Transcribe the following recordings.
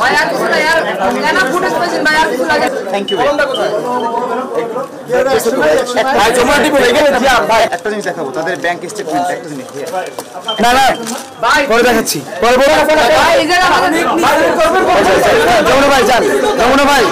भाई यार कुछ ना यार ना फुटेज मशीन भाई यार कुछ लगे थैंक यू ভাই জমাটি বলে গেলে জি ভাই একটা জিনিস দেখাবো তাদের ব্যাংক স্টেটমেন্ট একটা জিনিস না না ভাই পরে দেখাচ্ছি পরে বড় ভাই এই জায়গা যমুনা ভাই যান যমুনা ভাই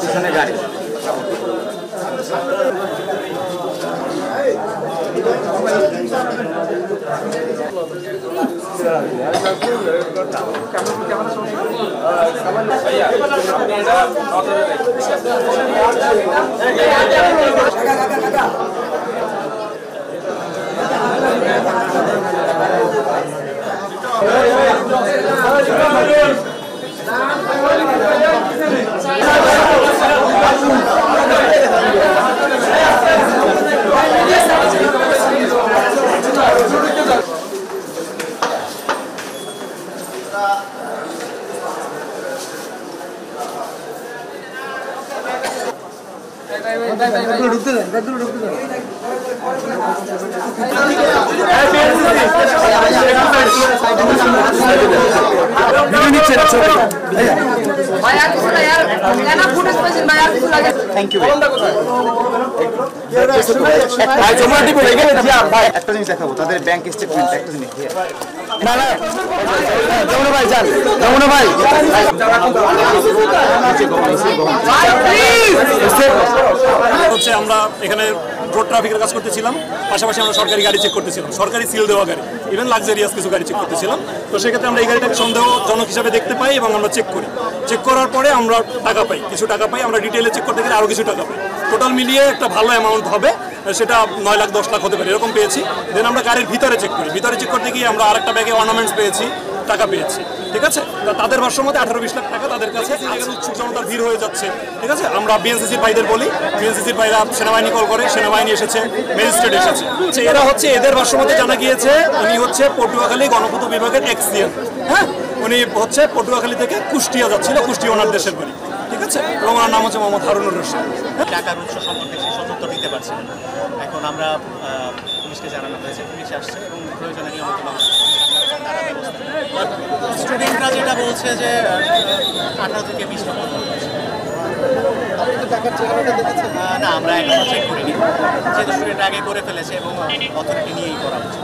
পিছনে গাড়ি থ্যাংক ইউ ভাই জমাটি বলে গেলে জি ভাই একটা জিনিস দেখাবো তাদের ব্যাংক স্টেটমেন্ট একটা জিনিস না না যমুনা ভাই যান যমুনা ভাই হচ্ছে আমরা এখানে রোড ট্রাফিকের কাজ করতেছিলাম, পাশাপাশি আমরা সরকারি গাড়ি চেক করতেছিলাম, সরকারি সিল দেওয়া গাড়ি, ইভেন লাক্সারিয়াস কিছু গাড়ি চেক করতেছিলাম। তো সেক্ষেত্রে আমরা এই গাড়িটাকে সন্দেহজনক হিসাবে দেখতে পাই এবং আমরা চেক করি। চেক করার পরে আমরা টাকা পাই, কিছু টাকা পাই, আমরা ডিটেলে চেক করতে গেলে আরও কিছু টাকা পাই। টোটাল মিলিয়ে একটা ভালো অ্যামাউন্ট হবে, সেটা 9 লাখ 10 লাখ হতে পারে, এরকম পেয়েছি। দেন আমরা গাড়ির ভিতরে চেক করি, ভিতরে চেক করতে গিয়ে আমরা আরেকটা ব্যাগে অর্নামেন্টস পেয়েছি, টাকা পেয়েছি। ঠিক আছে, তাদের ভাষ্য মতে 18-20 লাখ টাকা তাদের কাছে। উৎসুক জনতার ভিড় হয়ে যাচ্ছে। ঠিক আছে, আমরা বিএনসিসির ভাইদের বলি, বিএনসিসির ভাইরা সেনাবাহিনী কল করে, সেনাবাহিনী এসেছে, ম্যাজিস্ট্রেট এসেছে। এরা হচ্ছে এদের ভাষ্য মতে জানা গিয়েছে উনি হচ্ছে পটুয়াখালী গণপূর্ত বিভাগের এক্সিএম। হ্যাঁ, উনি হচ্ছে পটুয়াখালী থেকে কুষ্টিয়া যাচ্ছিল, কুষ্টিয়া ওনার দেশের বাড়ি। ঠিক আছে, এবং ওনার নাম হচ্ছে মোহাম্মদ হারুনুর রশিদ। টাকার উৎস সম্পর্কে সে সতর্ক দিতে পারছে না। এখন আমরা পুলিশকে জানানো হয়েছে, পুলিশ আসছে এবং প্রয়োজনে নিয়মিত স্টুডেন্টরা যেটা বলছে যে 18 থেকে 20 লক্ষ না, আমরা এখনো চেক করিনি, যেহেতু স্টুডেন্ট আগে করে ফেলেছে এবং অথরিটি নিয়েই করা হচ্ছে।